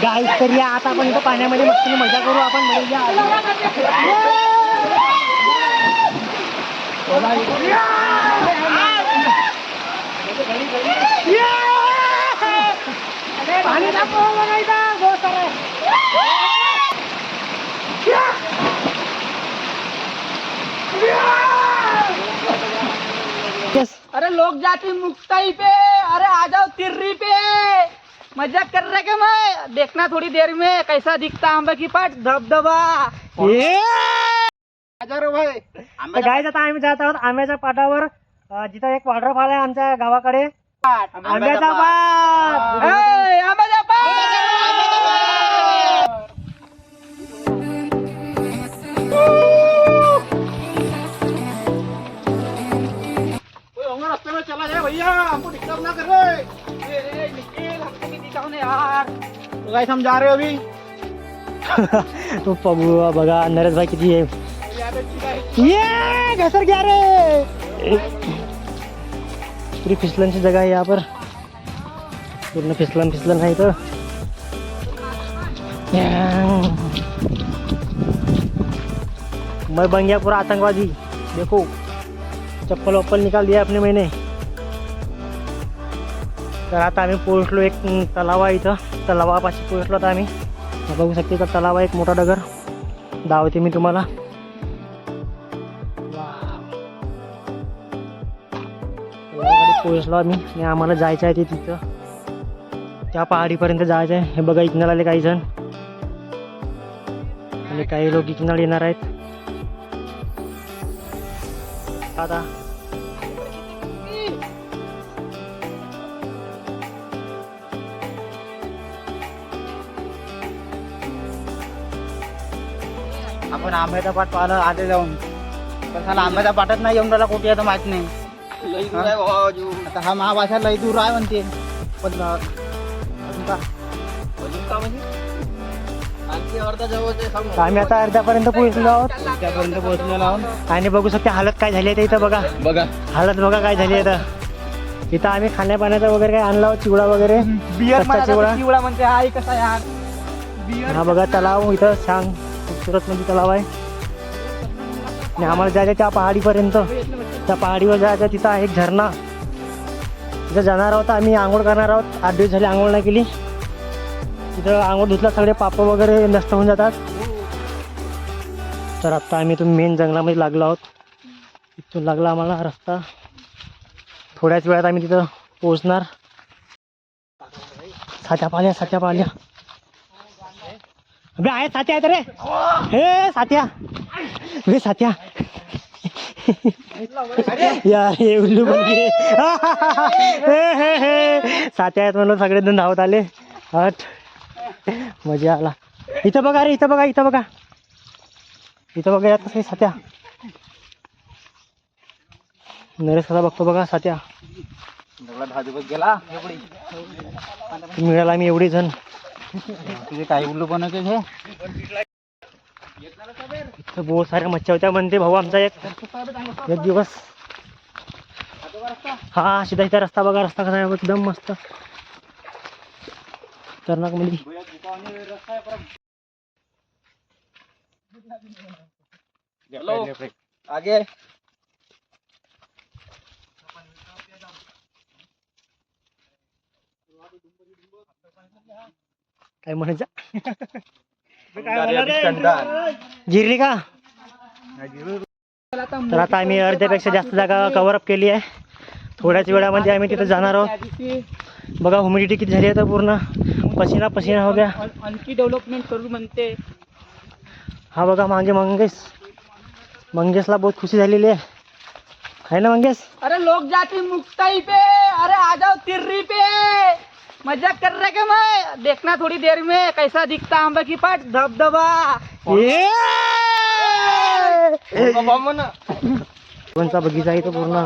गाईस तर या आता आपण इथं पाण्यामध्ये मस्त मजा करू आपण अरे लोग जाते मुक्ताई पे, अरे आ जाओ तिर्री पे, मजाक कर रहे क्या? मैं देखना थोड़ी देर में कैसा दिखता आंबा की पाट धबधबा। गाईस आता आम्ही जात आहोत आंब्याच्या पाटावर, जिथं एक वॉटरफॉल आहे आमच्या गावाकडे, आंब्याचा पाट. आंब्याचा पाट. रास्ते में चला जाए भैया, हमको डिस्टर्ब ना कर रहे। निखिल हमको भी दिखाओ ना यार. तो गाइस हम जा रहे हो अभी. तो बघा नरेश भाई किती आहे. ये घसर गया रे. पूरी फिसलनची जगह है यहाँ पर, पूर्ण फिसलन है तो. मैं बन गया पूरा आतंकवादी. देखो चप्पल वप्पल निकाल दिया अपने मैंने. तर आता आम्ही पोहोचलो एक तलाव आहे इथं, तलावापाशी पोहोचलो आता आम्ही. बघू शकते का तलाव आहे एक मोठा डगर, दावते मी तुम्हाला. पोहोचलो आम्ही आणि आम्हाला जायचं आहे ते तिथं त्या पहाडीपर्यंत जायचं आहे. हे बघा इथनं आले काही जण आणि काही लोक इथनं येणार आहेत. आता आपण आंब्याचा पाट पाहिलं आले जाऊन, पण आंब्याच्या पाटात नाही येऊन राहिला कुठे, आता माहित नाही. आता हा महाभाषा लई दूर आहे म्हणते, पण आम्ही आता अर्ध्यापर्यंत पोहोचलो आहोत. त्यापर्यंत पोहोचलेलो आहोत आणि बघू शकते हालत काय झाली आहे इथं. बघा हालत बघा काय झाली आहे इथं. आम्ही खाण्यापाण्याचं वगैरे काय आणलं आहोत, चिवडा वगैरे, बियर चिवडा म्हणजे हा कसा यार. हा बघा तलाव इथं छान खूपसूरत म्हणजे तलाव आहे. आणि आम्हाला जायचं त्या पहाडीपर्यंत, त्या पहाडीवर जायचं. तिथं आहे एक झरणा, तिथं जाणार आहोत आम्ही. आंघोळ करणार आहोत, 8 दिवस झाले आंघोळ नाही केली. तिथं आंघोळ धुतला सगळे पाप वगैरे नष्ट होऊन जातात. तर आत्ता आम्ही इथून मेन जंगलामध्ये लागलो आहोत. इथून लागला आम्हाला रस्ता. थोड्याच वेळात आम्ही तिथं पोहोचणार. सात्या पाल्या अबे आहे, सात्या आहेत रे. हे सात्या, हे सात्या यार, हे उल्लू बनले. सात्या आहेत म्हणून सगळेजण धावत आले. हट, मजा आला. इथं बघा रे, इथं बघा यात सात्या. नरेश कसा बघतो बघा सात्या. गेला मिळाला मी एवढी जण. तुझे काही उल्लू बनवते हे. इथं बहुत साऱ्या मच्छ्या होत्या म्हणते भाऊ आमचा एक दिवस. हा सीधा इथं रस्ता बघा, रस्ता कसा आहे एकदम मस्त खतरनाक मध्ये. आगे काय म्हणायचं. जिरली का. तर आता आम्ही अर्ध्यापेक्षा जास्त जागा कव्हर अप केली आहे. थोड्याच वेळामध्ये आम्ही तिथे जाणार आहोत. बघा ह्युमिडिटी किती झाली आहे तर पूर्ण पसीना हो गया. आणखी डेव्हलपमेंट करू म्हणते. हा बघा मागे मंगेशला बहुत खुशी झालेली आहे ना मंगेश. अरे लोग जाते मुक्ताई पे, अरे आ जाओ तिर्री पे, मजाक कर रहे क्या? मैं देखना थोड़ी देर में कैसा दिखता आंबा की पाट धबधबा. सागवानचा बगीचा आहे तो पूर्ण,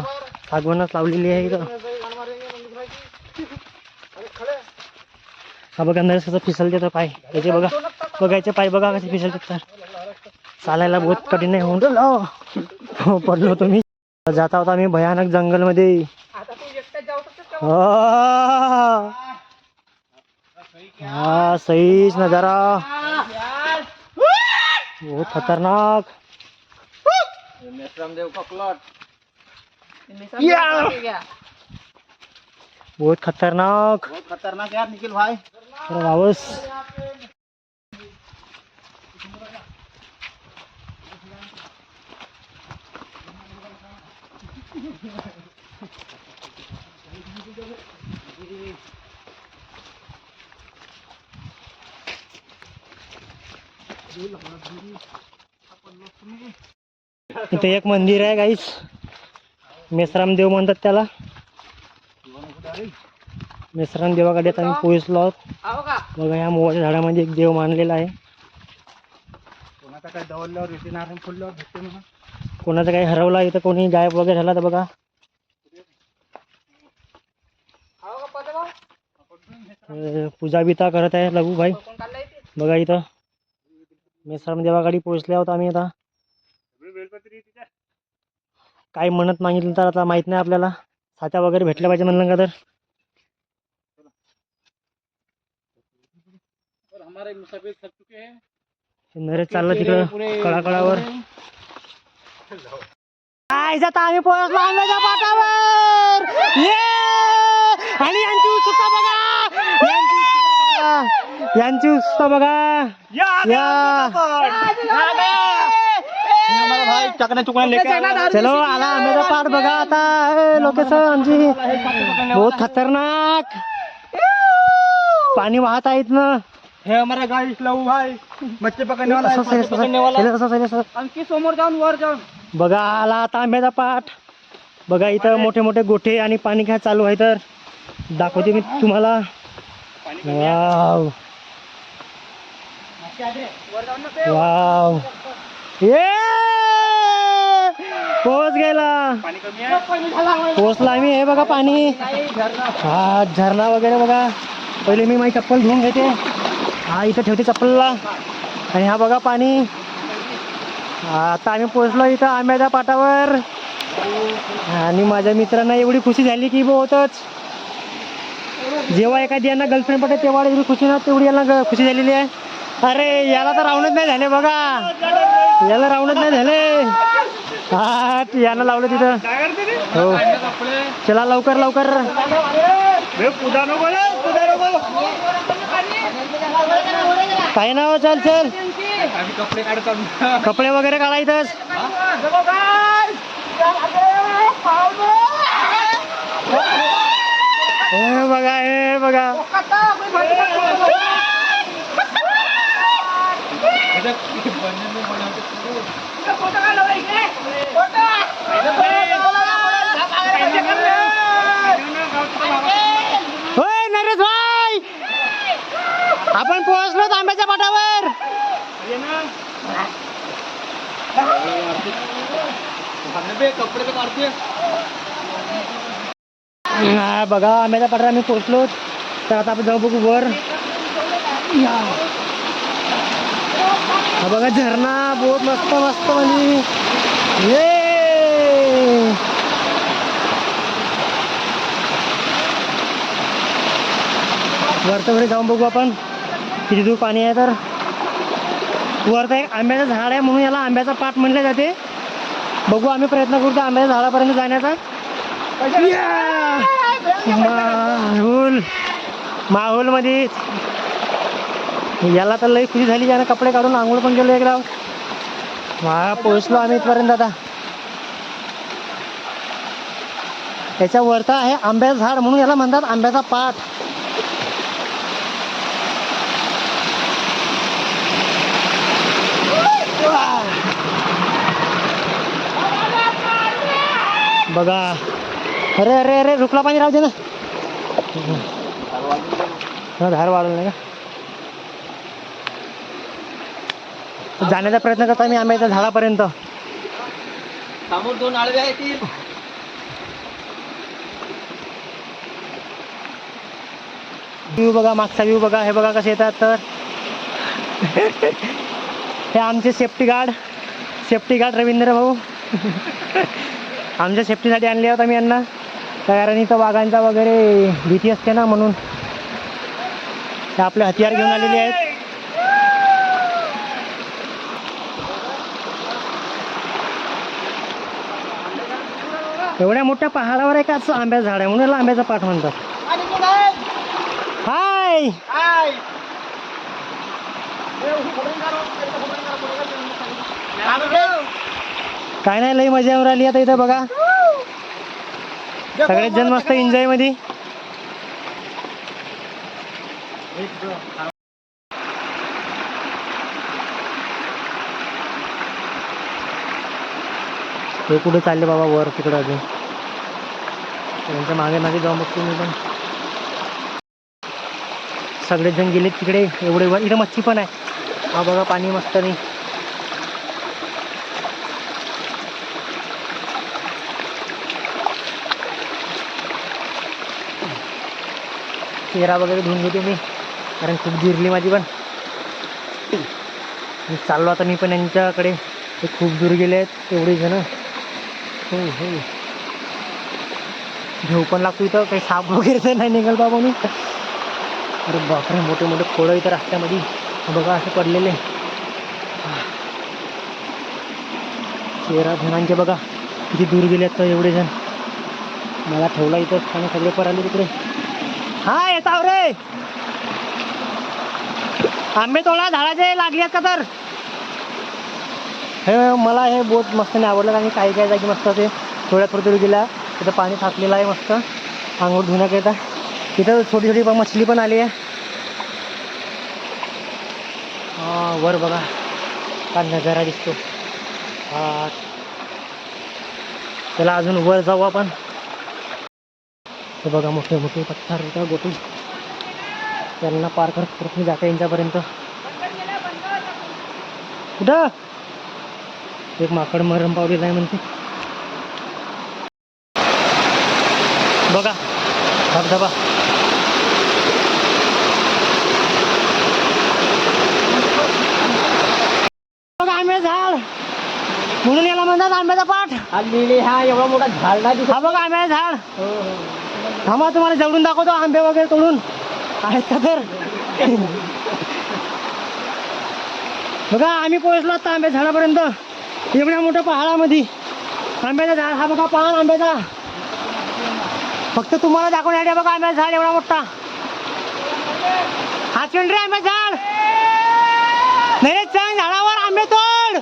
सागवानच लावलेली आहे इथं. हा बघा नरेश कसं फिसलते तर पाय त्याचे बघा, बघायचे पाय बघा कसे फिसलतात. तर चालायला बहुत कठीण आहे. होऊन पडलो तुम्ही. जाता होता आम्ही भयानक जंगलमध्ये. हाँ सही नज़ारा, बहुत खतरनाक। मेश्राम देव का प्लॉट बहुत खतरनाक। यार निखिल भाई। अरे वापस इथे एक मंदिर आहे गाईस, मेश्राम देव म्हणतात त्याला. मेश्राम देवाकडे आता आम्ही पोहोचलो आहोत. आओ का बघा या मोवाच्या झाडामध्ये एक देव मानलेला आहे. कोणाचा काय दवडल्यावर येते नारायण फुलल्यावर भेटते म्हणा. कोणाचं काही हरवला, इथं कोणी गायब वगैरे झाला तर बघा. आओ का पदे भाऊ पूजा बिता करत आहे लघु भाई. कोण काढला इथे बघा इथं मेश्राम देवाकडे पोहोचले आहोत आम्ही. आता काही म्हणत मागितलं तर आता माहित नाही आपल्याला. साच्या वगैरे भेटल्या पाहिजे म्हणलं का तर. हमारे मुसाफिर थक चुके हैं. नरेश चाललं तिकडं कळाकळावर. काय जाता आम्ही पोहोचलो आंब्याच्या पाटावर. आणि यांची उत्सुकता बघा, यांची उत्सुकता बघा. हमारा भाई चकना चुकना लेके चलो आला आंब्याचा पाट बघा आता. लोकेशन आमची बहुत खतरनाक. पाणी वाहत आहेत ना. हे हमारा गाइस लहू भाई बच्चे पकड़ने वाला असं आणखी समोर जाऊन वर जाऊन बघा आला आता आंब्याचा पाट. बघा इथं मोठे मोठे गोठे आणि पाणी काय चालू आहे. तर दाखवते मी तुम्हाला. वाव वाव, ये पोहोच गेला. पोहोचला आम्ही. हे बघा पाणी, हा झरणा वगैरे बघा. पहिले मी माझी चप्पल धुवून घेते. हा इथं ठेवते चप्पलला. आणि हा बघा पाणी. आता आम्ही पोहोचलो इथं आंब्याच्या पाटावर. आणि माझ्या मित्रांना एवढी खुशी झाली की बहुतच. जेव्हा एखादी यांना गर्लफ्रेंड पडते तेव्हा एवढी खुशी ना, तेवढी यांना खुशी झालेली आहे. अरे याला तर राऊंडच नाही झाले बघा, याला राऊंडच नाही झाले. हा यानं लावलं तिथं. हो चला लवकर लवकर. काही ना, चल चल कपडे वगैरे काढायचंच. हे बघा, हे बघा. होय नरेश भाई, आपण पोहोचलो आंब्याच्या पाटावर. कपडे काढते. हा बघा आंब्याच्या पाटावर आम्ही पोहोचलो. तर आता आपण जाऊ बघू वर. हा बघा झरणा, बहुत मस्त मस्त म्हणजे. ये वरच्या घरी जाऊन बघू आपण किती दूर पाणी आहे. तर वरचं एक आंब्याचं झाड आहे म्हणून याला आंब्याचा पाट म्हणले जाते. बघू आम्ही प्रयत्न करू त्या आंब्याच्या झाडापर्यंत जाण्याचा. माहोल माहोल मध्ये याला तर लई खुशी झाली. यानं कपडे काढून आंघोळ पण गेलो एकदा. पोहोचलो आम्ही इथपर्यंत. आता याच्या वरता आहे आंब्याचं झाड म्हणून याला म्हणतात आंब्याचा पाट. बघा, अरे अरे अरे रुकला पाणी, राहू दे ना. धार वाढवलं नाही का. जाण्याचा प्रयत्न करतो आम्ही आंब्याच्या झाडापर्यंत. समोर दोन आळवे आहेत. व्ह्यू बघा, मागचा व्ह्यू बघा. हे बघा कसे येतात. तर हे आमचे सेफ्टी गार्ड रवींद्र भाऊ. आमच्या सेफ्टीसाठी आणले आहोत आम्ही यांना. कारण इथं वाघांचा वगैरे भीती असते ना, म्हणून ते आपले हतियार घेऊन आलेले आहेत. एवढ्या मोठ्या पहाडावर आहे का असं आंब्याचं झाड आहे म्हणून याला आंब्याचा पाठ म्हणतात. हाय काय नाही, लई मजा येऊन राहिली आता इथं बघा. सगळेच जण मस्त एन्जॉय मध्ये. ते कुठे चालले बाबा वर तिकडे अजून. त्यांच्या मागे मागे जाऊन बघतो मी पण. सगळेच जण गेलेत तिकडे एवढे वर. इथं मच्छी पण आहे. हा बघा पाणी मस्त नाही. चेहरा वगैरे धुवून घेतो मी कारण खूप जिरली माझी पण. मी चाललो आता मी पण यांच्याकडे. ते खूप दूर गेले आहेत एवढे जण. हो हो घेऊ पण लागतो इथं. काही साप वगैरे तर नाही निघाल बाबा म्हणून. अरे बापरे मोठे मोठे खोळं इथं रस्त्यामध्ये बघा असे पडलेले. चेहरा जणांचे बघा किती दूर गेले आहेत तर एवढे जण. मला ठेवला इथं आणि सगळे पराले तिकडे. हा येताव रे. आंबे तोडा झाडाचे लागले आहेत का तर. हे मला हे बोट मस्त नाही आवडलं कारण काही काही जागी मस्त ते थोड्या गेल्या तिथं पाणी साचलेलं आहे मस्त अंघोळ धुण्याकरिता. तिथं छोटी छोटी मछली पण आली आहे. वर बघा काय नजारा दिसतो. त्याला अजून वर जाऊ आपण. हे बघा मोठे मोठे पत्थर होता गोटी. त्यांना पार करत करत मी जाते यांच्यापर्यंत. कुठं एक माकड मरम पावलेला आहे म्हणते. बघा धबधबा. बघा आंब्याचं झाड म्हणून याला म्हणतात आंब्याचा पाठ. हा एवढा मोठा झाड नाही. हा बघा आंब्याचं झाड. थांबा तुम्हाला जवळून दाखवतो आंबे वगैरे तोडून आहेत का तर. बघा आम्ही पोहोचलो आता आंब्या झाडापर्यंत. एवढ्या मोठ्या पहाडामध्ये आंब्याचा झाड. हा बघा पान आंब्याचा. फक्त तुम्हाला दाखवण्यासाठी बघा आंब्याचा झाड एवढा मोठा. हा चल रे आंब्याचा झाड. नाही रे चल झाडावर आंबे तोड.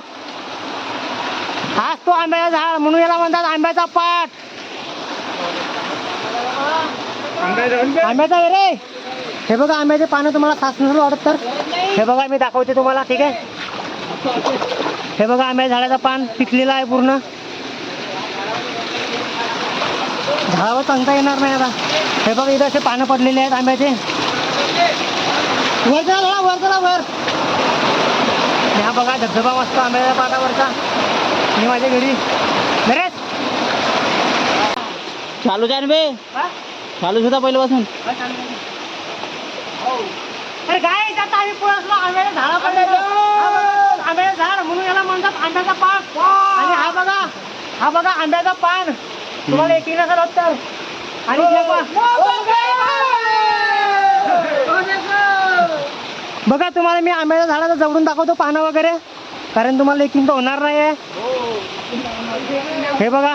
हाच तो आंब्याचा झाड म्हणून याला म्हणतात आंब्याचा पाठ. आंब्याचा आहे रे. हे बघा आंब्याचे पानं तुम्हाला सास नसेल वाटत तर हे बघा मी दाखवते तुम्हाला. ठीक आहे हे बघा आंब्याच्या झाडाचा पान पिकलेला आहे पूर्ण. झाडावर चांगता येणार नाही आता. हे बघा इथं असे पानं पडलेले आहेत आंब्याचे. वर चला वर चला वर. हा बघा धबधबा मस्त आंब्याच्या पाटावरचा. मी माझ्या घरी बरेच चालू जाय बे. चालूच होता पहिल्यापासून. अरे काय आता आम्ही पोहोचलो आंब्याच्या झाडापर्यंत. आंब्याचं झाड म्हणून याला म्हणतात आंब्याचा पाठ. आणि हा बघा आंब्याचा पान. तुम्हाला एक नसेल होत तर. आणि बघा तुम्हाला मी आंब्याच्या झाडाला जवळून दाखवतो पानं वगैरे कारण तुम्हाला एक तर होणार नाही आहे. हे बघा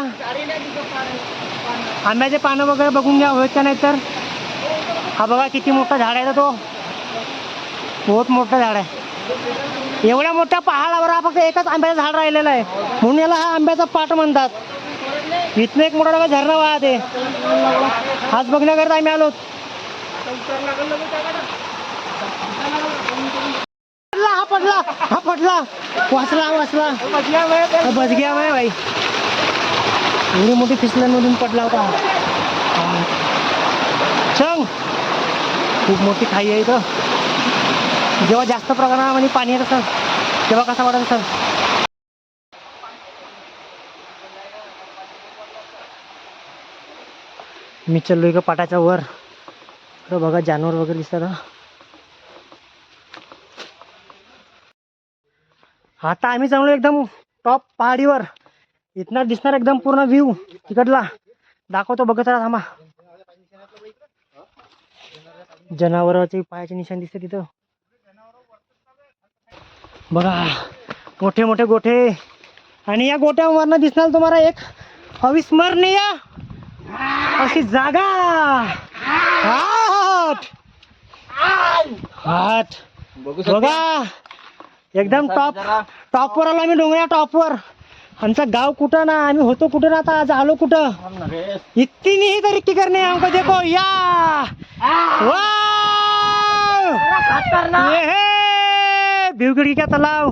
आंब्याचे पानं वगैरे बघून घ्या होत का नाही तर. हा बघा किती मोठा झाड आहे तो. बहुत मोठं झाड आहे. एवढ्या मोठ्या पहाडावर हा फक्त एकच आंब्याचं झाड राहिलेलं आहे म्हणून याला हा आंब्याचा पाठ म्हणतात. इथनं एक मोठा डबा झरणा वाहते. हाच बघण्याकरता आम्ही आलो. हा पडला वाचला बच गया भाई. एवढी मोठी फिसलनमधून पडला होता. चंग खूप मोठी खाई आहे इथं. जेव्हा जास्त प्रमाणामध्ये पाणी येत असेल तेव्हा कसा वाटत असेल. मी चाललोय का पाटाच्या वर. तर बघा जानवर वगैरे दिसतात. आता आम्ही चांगलो एकदम टॉप पहाडीवर. इथनं दिसणार एकदम पूर्ण व्ह्यू तिकडला दाखवतो. बघत राहा थांबा. जनावरांचे पायाचे निशाण दिसते तिथं बघा. मोठे मोठे गोठे आणि या गोठ्यावरनं दिसणार तुम्हाला एक अविस्मरणीय अशी जागा. हाट हाट बघा एकदम टॉपवर आलो आम्ही, डोंगऱ्या टॉपवर. आमचं गाव कुठं ना, आम्ही होतो कुठं ना, आता आज आलो कुठं. इतनी नहीं तरक्की करने हमको देखो या. वाव ये है भिवगडी का तलाव.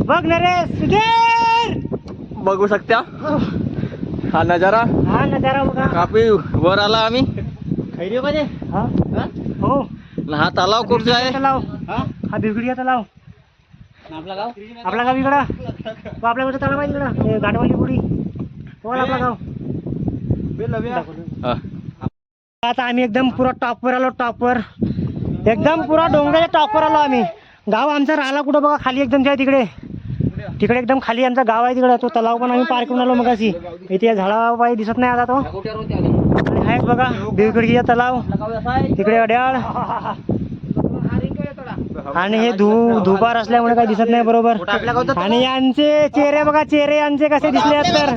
बघ नरेश सुधीर, बघू शकता हा नजारा. हा नजारा बघा. काफी वर आला आम्ही. खैरी मध्ये हो. हा तलाव कुठचा आहे? तलाव हा भिवगडी तलाव. आपला गाव इकडं तो आपल्या कुठं तलाव आहे इकडं घाटवाली गुडी तो आपला गाव. आता आम्ही एकदम पुरा टॉपवर आलो. टॉपवर एकदम पुरा डोंगराच्या टॉपवर आलो आम्ही. गाव आमचा राहिला कुठं बघा खाली एकदम त्या तिकडे तिकडे एकदम खाली आमचं गाव आहे तिकडे. तो तलाव पण आम्ही पार करून आलो मगाशी. इथे या झाडापायी दिसत नाही आता तो. आणि आहेच बघा भिवगडीचा तलाव तिकडे अड्याळ. आणि हे धुपार असल्यामुळे काही दिसत नाही बरोबर. आणि यांचे चेहरे बघा, चेहरे यांचे कसे दिसले आहेत तर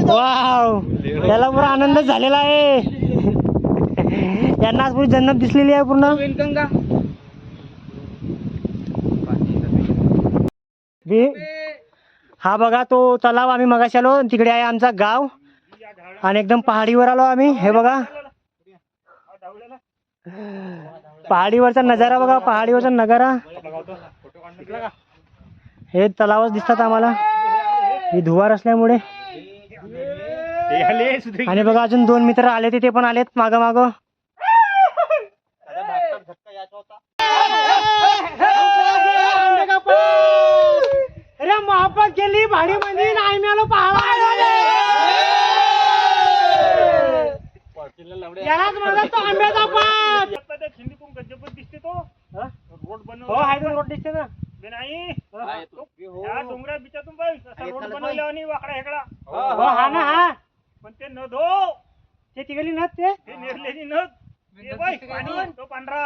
वाव, त्याला पुरा आनंदच झालेला आहे. यांना आज पुरी जन्नत दिसलेली आहे पूर्ण. हा बघा तो तलाव. आम्ही मगाशी आलो तिकडे आहे आमचा गाव आणि एकदम पहाडीवर आलो आम्ही. हे बघा पहाडीवरचा नजारा बघा, पहाडीवरचा नजारा. हे तलावच दिसतात आम्हाला ही धुवार असल्यामुळे. आणि बघा अजून 2 मित्र आले ते पण आलेत माग माग. अरे मोहब्बत केली भाडी मध्ये नाही मिळालो पहाड. यालाच म्हणतात तो आंब्याचा पाट. गजबच दिसते तो रोड बनव. हो आहे तो रोड दिसते ना. नाही या डोंगरा बिचातून रोड बनवला आणि वाकडा हेकडा. हो हा ना हा. पण ते नद हो, ते तिघली नद, ते नेरलेली नद. तो पांढरा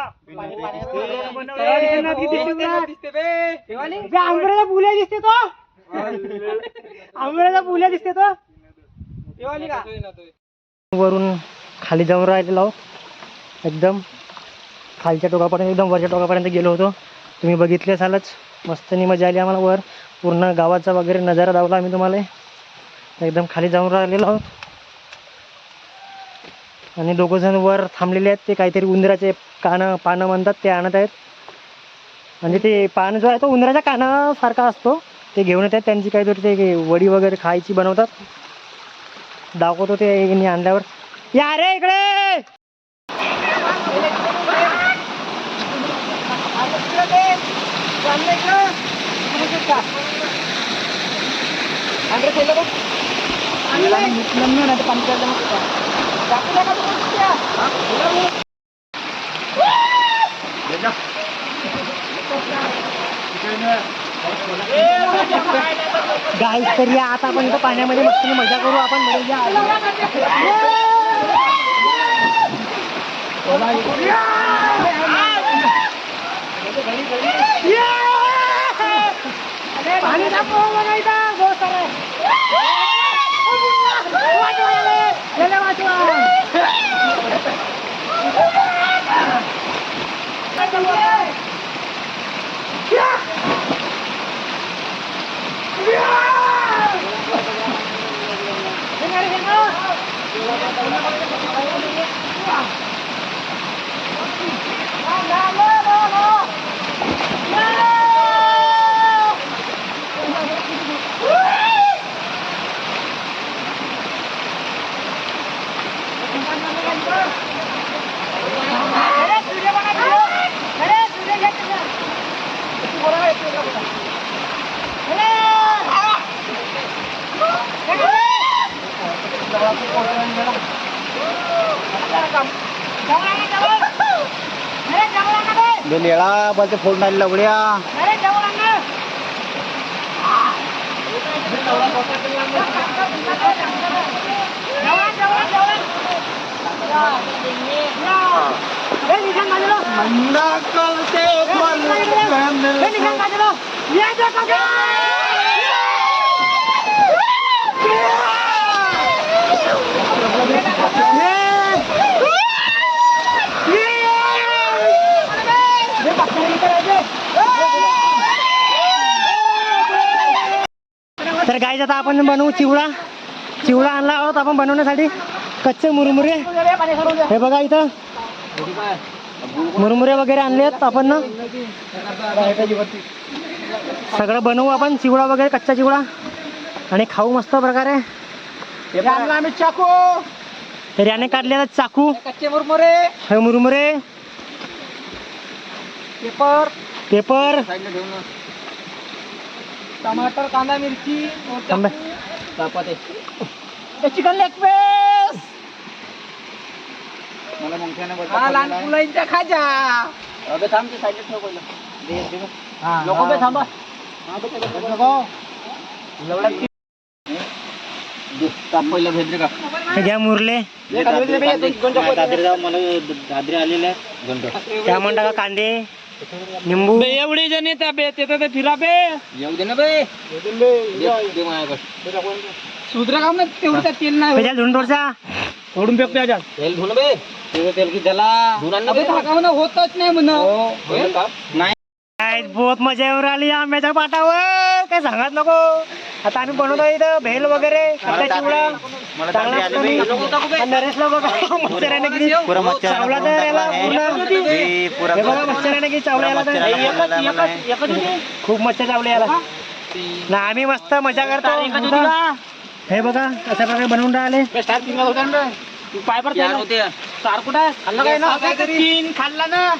आंबऱ्याचा बुल्या दिसते तो. आंबऱ्याचा बुल्या दिसते तो. वरून खाली जाऊन राहिलेलो आहोत. एकदम खालच्या टोकापर्यंत एकदम वरच्या टोकापर्यंत गेलो होतो. तुम्ही बघितले असालच. मस्तनी मजा आली आम्हाला. वर पूर्ण गावाचा वगैरे नजारा दावला आम्ही तुम्हाला. एकदम खाली जाऊन राहिलेलो आहोत. आणि 2 जण वर थांबलेले आहेत. ते काहीतरी उंदराचे पानं म्हणतात ते आणत आहेत. म्हणजे ते पान जो आहे तो उंदराच्या कानासारखा असतो, ते घेऊन येत आहेत. त्यांची काहीतरी ते वडी वगैरे खायची बनवतात. दाखवतो ते आणल्यावर. या रे इकडे. गाईस तरी आता आपण इथं पाण्यामध्ये मस्त मजा करू आपण. पाणी बेलेळा बोलते फोन नाही लवड्या. तर गाईज आता आपण बनवू चिवडा. चिवडा आणला आहोत आपण बनवण्यासाठी. कच्चे मुरमुरे हे बघा इथं मुरमुरे वगैरे आणले आहेत आपण ना. सगळं बनवू आपण चिवडा वगैरे कच्चा चिवडा आणि खाऊ मस्त प्रकारे. आम्ही चाकू तर याने काढलेला चाकू कच्चे मुरमुरे हे मुरमुरे पेपर पेपर टमाटर कांदा मिरची थांबे. चिकन लेग पीस लहान मुलांच्या खाजा थांबा हे घ्या मुरले त्या म्हणता का कांदे निंबू एवढी जण येतात बे ते फिरा बे येऊ दे ना बे सुधरा काम ना तेवढं तेल नाही त्याच्या झुंडोरचा ओढून फेकतो याच्यात तेल धुणं बे तेल की त्याला होतच नाही म्हण काय बहुत मजा येऊन राहिली आंब्याच्या पाटावर. काय सांगत नको. आता आम्ही बनवतो इथं भेल वगैरे कच्चा चिवडा नरेशला बघा मच्छराने किती चावला तर याला पूर्ण. हे बघा मच्छराने किती चावला याला तर खूप मच्छर चावले याला ना. आम्ही मस्त मजा करतो. हे बघा अशा प्रकारे बनवून राहिले. पाय पर सार कुठं खाल्लं काय ना तीन खाल्ला ना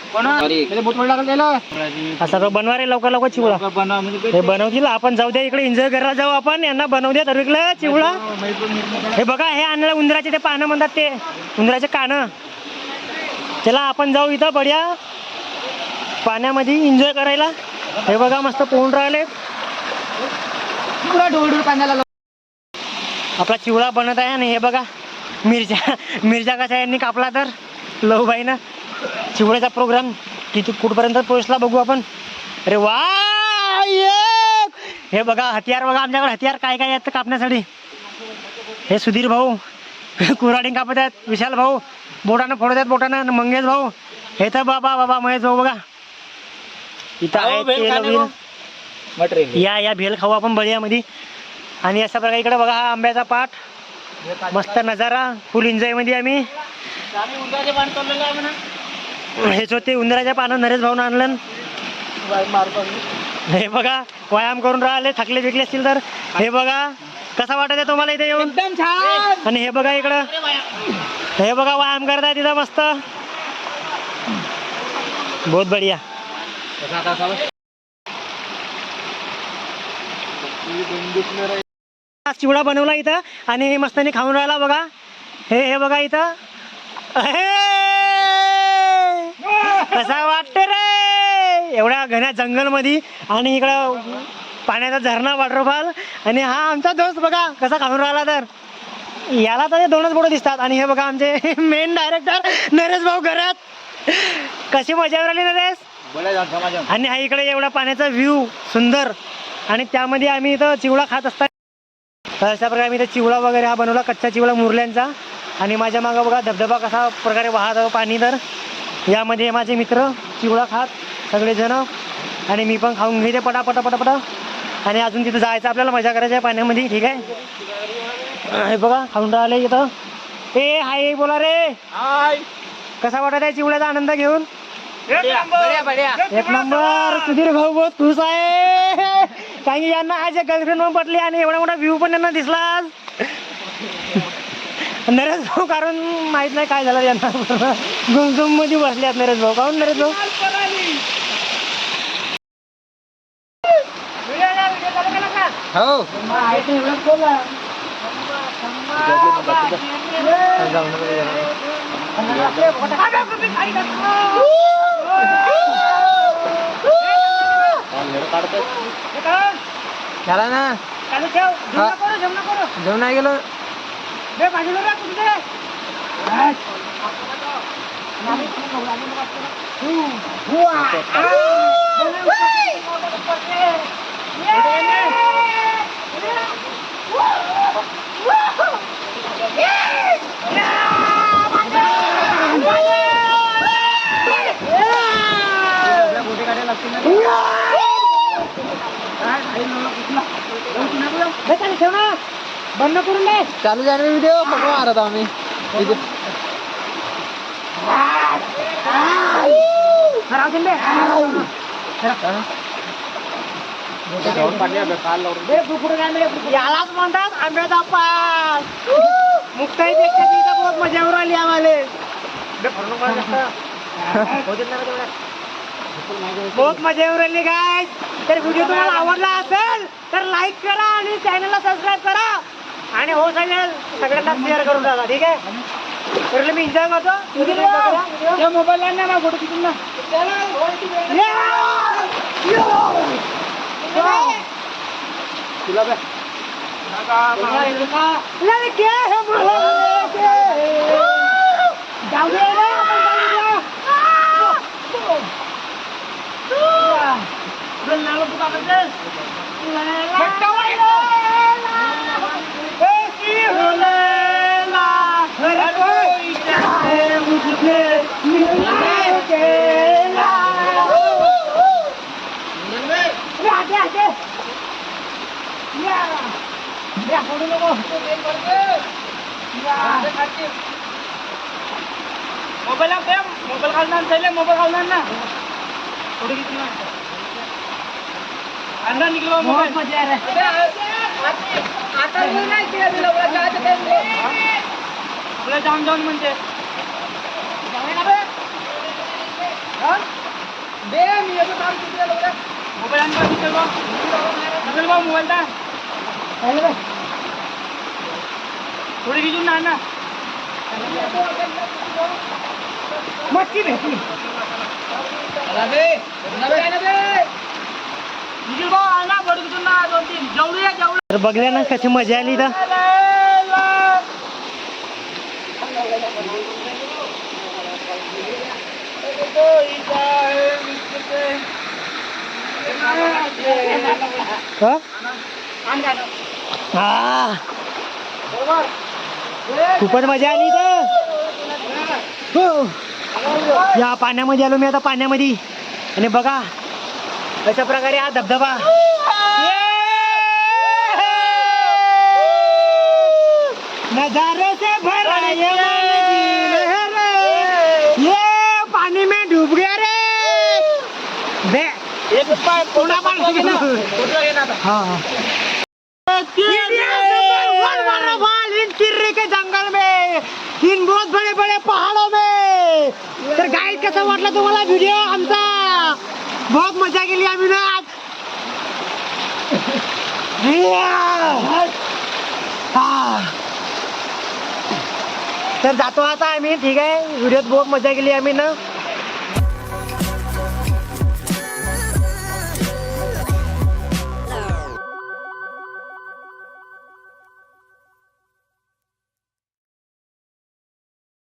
असं बनवा रे लवकर लवकर चिवडा. हे बनवतील आपण. जाऊ द्या इकडे एन्जॉय करायला जाऊ आपण. यांना बनवू द्या तर चिवडा. हे बघा हे आणलं उंदराचे ते पानं म्हणतात ते उंदराचे कानं. चला आपण जाऊ इथं बढिया पाण्यामध्ये एन्जॉय करायला. हे बघा मस्त पोहून राहिले. आपला चिवडा बनत आहे. आणि हे बघा मिरच्या कशा यांनी कापला तर लहूबाईनं. चिवड्याचा प्रोग्राम किती कुठपर्यंत पोहोचला बघू आपण. अरे वा हे बघा हत्यार बघा आमच्याकडे हत्यार काय काय आहेत कापण्यासाठी. हे सुधीर भाऊ कुऱ्हाडीने कापत आहेत. विशाल भाऊ बोटानं फोडत आहेत बोटानं. मंगेश भाऊ हे तर बाबा महेश भाऊ बघा इथं आहे. या भेल खाऊ आपण बढियामध्ये. आणि अशा प्रकारे इकडे बघा हा आंब्याचा पाट मस्त नजारा फुल एन्जॉय मध्ये आम्ही. हेच होते उंदराच्या पानं नरेश भाऊन आणलं. हे बघा व्यायाम करून राहिले थकले बिकले असतील तर. हे बघा कसा वाटत आहे तुम्हाला इथे येऊन. एकदम छान. आणि हे बघा इकडं हे बघा व्यायाम करताय तिथं मस्त बहुत बढिया. चिवडा बनवला इथं आणि मस्तानी खाऊन राहिला बघा. हे बघा इथं कसा वाटते रे एवढ्या घन्या जंगलमध्ये. आणि इकडं पाण्याचा झरणा वॉटरफॉल. आणि हा आमचा दोस्त बघा कसा खाऊन राहिला. तर याला तर दोनच बोटं दिसतात. आणि हे बघा आमचे मेन डायरेक्टर नरेश भाऊ घरात. कशी मजा येऊन राहिली नरेश. आणि हा इकडे एवढा पाण्याचा व्ह्यू सुंदर. आणि त्यामध्ये आम्ही इथं चिवडा खात असतात. तर अशा प्रकारे आम्ही इथं चिवडा वगैरे हा बनवला कच्चा चिवडा मुरल्यांचा. आणि माझ्या मागं बघा धबधबा कसा प्रकारे वाहत पाणी. तर यामध्ये माझे मित्र चिवडा खात सगळेजण. आणि मी पण खाऊन घेते पटापटा. आणि अजून तिथं जायचं आपल्याला मजा करायची आहे पाण्यामध्ये. ठीक आहे हे बघा खाऊन राहिले इथं. ए हाय बोला रे. हाय कसा वाटत आहे चिवड्याचा आनंद घेऊन. एक नंबर. सुधीर भाऊ बहुत खुश आहे कारण की यांना आज गर्लफ्रेंड पण पटली. आणि एवढा मोठा व्ह्यू पण यांना दिसला. नरेश भाऊ कारण माहित नाही काय झालं यांना गुमसुम मध्ये बसल्यात नरेश भाऊ. काहून नरेश भाऊ हो झाला ना. जेवण नाही गेलो. बंद करून दे. चालू झाले व्हिडिओ पकडून मारत आम्ही यालाच म्हणतात आंब्याचा पास. मुक्ताई बहुत मजा येऊन राहिली आम्हाला. बहुत मजा येऊन राहिली काय. तर व्हिडिओ तुम्हाला आवडला असेल तर लाईक करा आणि चॅनलला सबस्क्राईब करा आणि हो सगळ्यांना शेअर करून टाका. ठीक आहे. तर मी एन्जॉय करतो. मोबाईल ना फोटो तिथून ना. तुला मोबाईल घालणार मोबाईल घालणार ना थोडी किती अंदर निकलो मोबाईल मजा आता नाही तुला जाऊन जाऊन म्हणते मी येतो काम मोबाईल आणला मोबाईल दा थोडी घेऊन ना मच्छी भेटली तर बघल्या ना कशी मजा आली तर खूपच मजा आली तर हो. या पाण्यामध्ये आलो मी आता पाण्यामध्ये आणि बघा अशा प्रकारे हा धबधबा नजारे से भरा ये पानी में डूब गया रे बे इन तिर्रे के जंगल में इन बहुत बड़े बड़े पहाड़ों में. तर गाईड कसा वाटला तुम्हाला व्हिडिओ आमचा. बहुत मजा केली आम्ही ना आज. तर जातो आता आम्ही. ठीक आहे. व्हिडिओत बहुत मजा केली आम्ही ना.